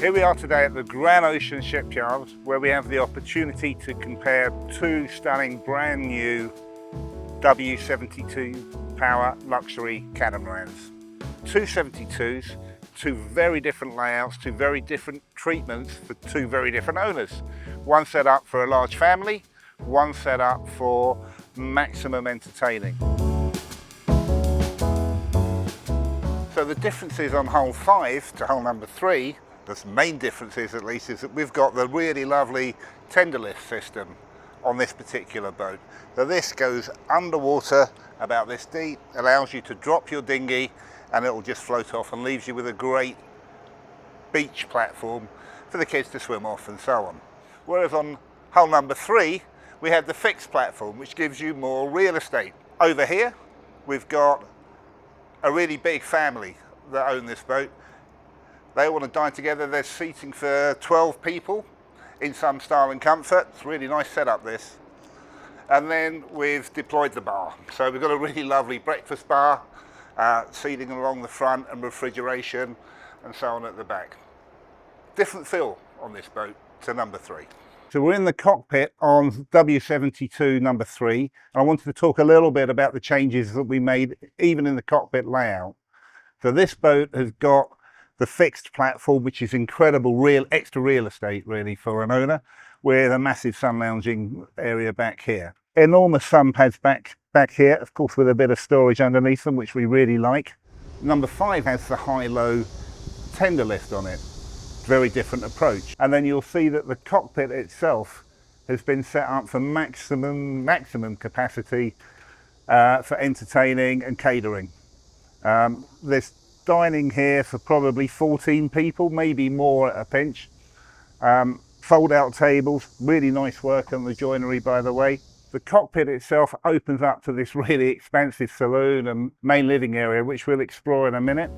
Here we are today at the Granocean shipyard, where we have the opportunity to compare two stunning brand new W-72 Power Luxury Catamarans. Two 72s, two very different layouts, two very different treatments for two very different owners. One set up for a large family, one set up for maximum entertaining. So the differences on hull 5 to hull number 3, the main differences at least, is that we've got the really lovely tender lift system on this particular boat. So this goes underwater about this deep, allows you to drop your dinghy and it'll just float off and leaves you with a great beach platform for the kids to swim off and so on. Whereas on hull number 3 we have the fixed platform, which gives you more real estate. Over here we've got a really big family that own this boat. They want to dine together. There's seating for 12 people in some style and comfort. It's a really nice setup, this. And then we've deployed the bar. So we've got a really lovely breakfast bar, seating along the front and refrigeration and so on at the back. Different feel on this boat to number 3. So we're in the cockpit on W-72 number 3. And I wanted to talk a little bit about the changes that we made even in the cockpit layout. So this boat has got the fixed platform, which is incredible extra real estate really for an owner, with a massive sun lounging area back here. Enormous sun pads back here, of course, with a bit of storage underneath them, which we really like. Number 5 has the high-low tender lift on it. Very different approach. And then you'll see that the cockpit itself has been set up for maximum capacity for entertaining and catering. There's dining here for probably 14 people, maybe more at a pinch. Fold out tables, really nice work on the joinery, by the way. The cockpit itself opens up to this really expansive saloon and main living area, which we'll explore in a minute.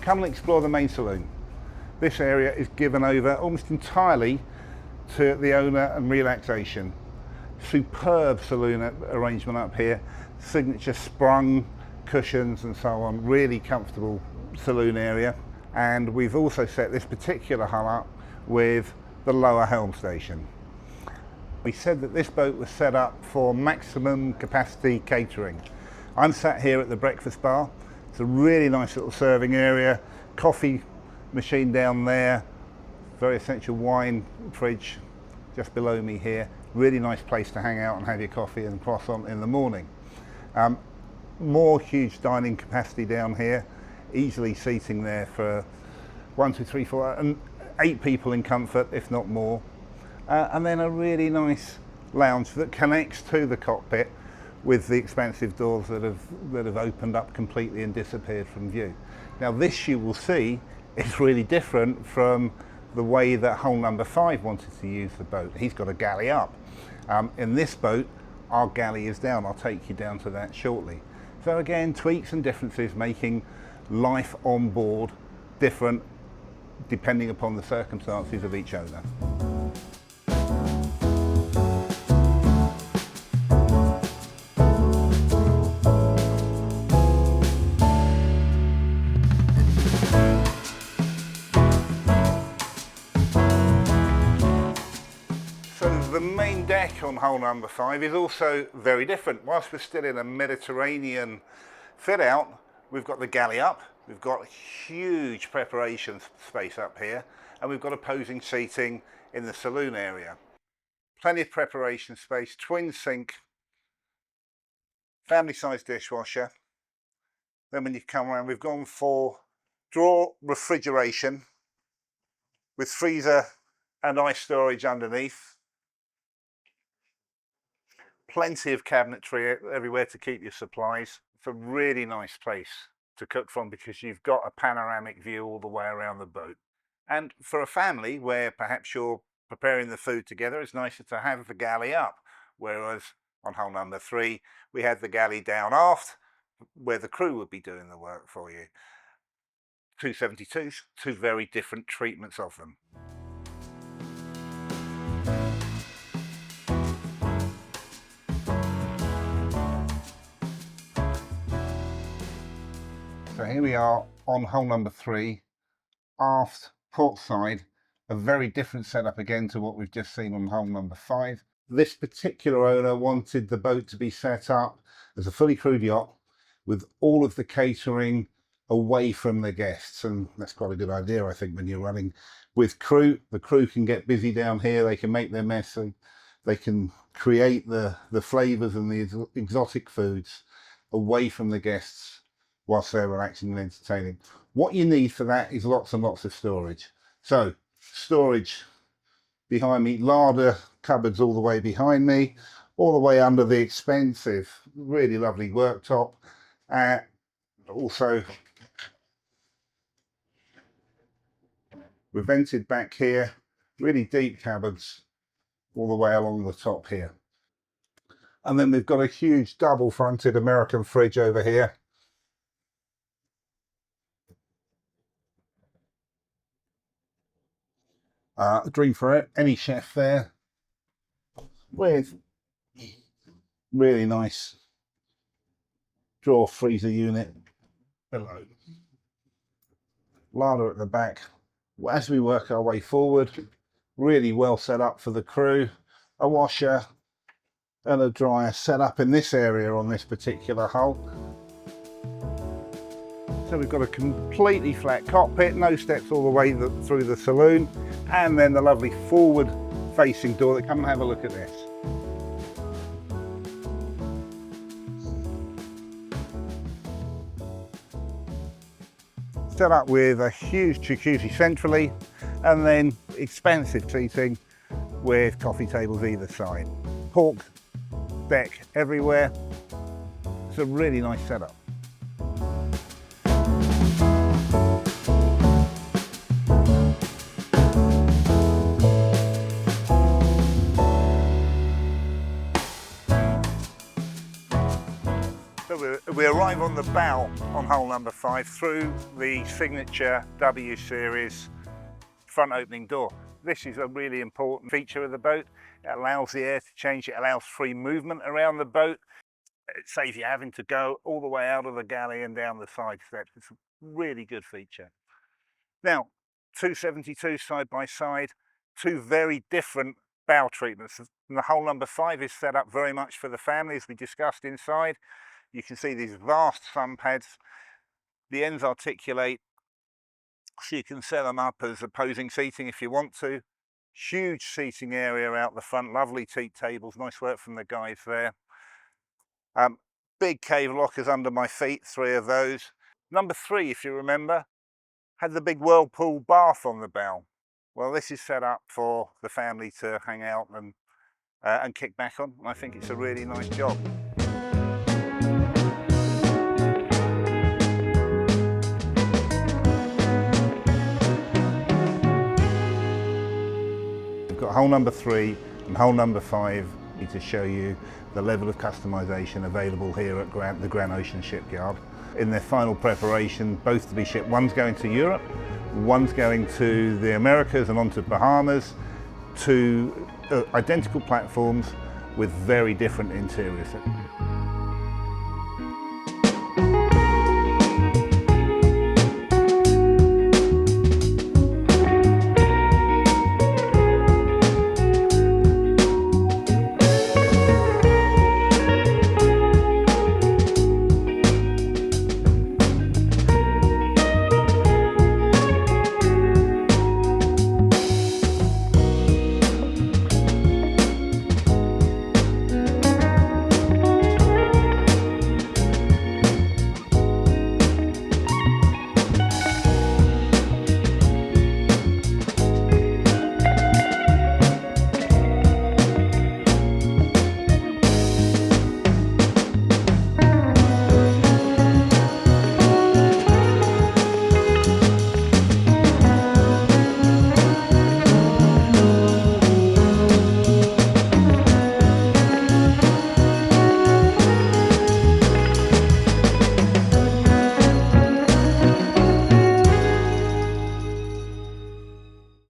Come and explore the main saloon. This area is given over almost entirely to the owner and relaxation. Superb saloon arrangement up here, signature sprung cushions and so on, really comfortable saloon area. And we've also set this particular hull up with the lower helm station. We said that this boat was set up for maximum capacity catering. I'm sat here at the breakfast bar. It's a really nice little serving area, coffee machine down there, very essential wine fridge just below me here. Really nice place to hang out and have your coffee and croissant in the morning. More huge dining capacity down here, easily seating there for 1, 2, 3, 4, and 8 people in comfort, if not more. And then a really nice lounge that connects to the cockpit with the expansive doors that have opened up completely and disappeared from view. Now this, you will see, is really different from the way that hull number 5 wanted to use the boat. He's got a galley up. In this boat, our galley is down. I'll take you down to that shortly. So again, tweaks and differences, making life on board different depending upon the circumstances of each owner. The main deck on hull number 5 is also very different. Whilst we're still in a Mediterranean fit out, we've got the galley up, we've got huge preparation space up here, and we've got opposing seating in the saloon area. Plenty of preparation space, twin sink, family size dishwasher. Then when you come around, we've gone for drawer refrigeration with freezer and ice storage underneath. Plenty of cabinetry everywhere to keep your supplies. It's a really nice place to cook from because you've got a panoramic view all the way around the boat. And for a family where perhaps you're preparing the food together, it's nicer to have the galley up, whereas on hull number 3 we had the galley down aft where the crew would be doing the work for you. 272s, two very different treatments of them. So here we are on hull number 3, aft port side, a very different setup again to what we've just seen on hull number 5. This particular owner wanted the boat to be set up as a fully crewed yacht with all of the catering away from the guests, and that's quite a good idea, I think, when you're running with crew. The crew can get busy down here, they can make their mess, they can create the flavors and the exotic foods away from the guests whilst they're relaxing and entertaining. What you need for that is lots and lots of storage. So storage behind me, larder cupboards all the way behind me, all the way under the expensive, really lovely worktop. Also, we're vented back here, really deep cupboards all the way along the top here. And then we've got a huge double fronted American fridge over here. A dream for any chef there, with really nice drawer freezer unit below. Larder at the back. As we work our way forward, really well set up for the crew. A washer and a dryer set up in this area on this particular hull. So we've got a completely flat cockpit, no steps all the way through the saloon, and then the lovely forward facing door. Come and have a look at this. Set up with a huge jacuzzi centrally, and then expansive seating with coffee tables either side. Pork deck everywhere. It's a really nice setup. So we arrive on the bow on hull number 5 through the signature W series front opening door. This is a really important feature of the boat. It allows the air to change, it allows free movement around the boat. It saves you having to go all the way out of the galley and down the side steps. It's a really good feature. Now, 272 side by side, two very different bow treatments. And the hull number 5 is set up very much for the family, as we discussed inside. You can see these vast sun pads. The ends articulate, so you can set them up as opposing seating if you want to. Huge seating area out the front, lovely teak tables, nice work from the guys there. Big cave lockers under my feet, 3 of those. Number 3, if you remember, had the big whirlpool bath on the bow. Well, this is set up for the family to hang out and kick back on. I think it's a really nice job. We've got hull number 3 and hull number 5 to show you the level of customization available here at the Granocean shipyard. In their final preparation, both to be shipped. One's going to Europe, one's going to the Americas and on to Bahamas, to identical platforms with very different interiors.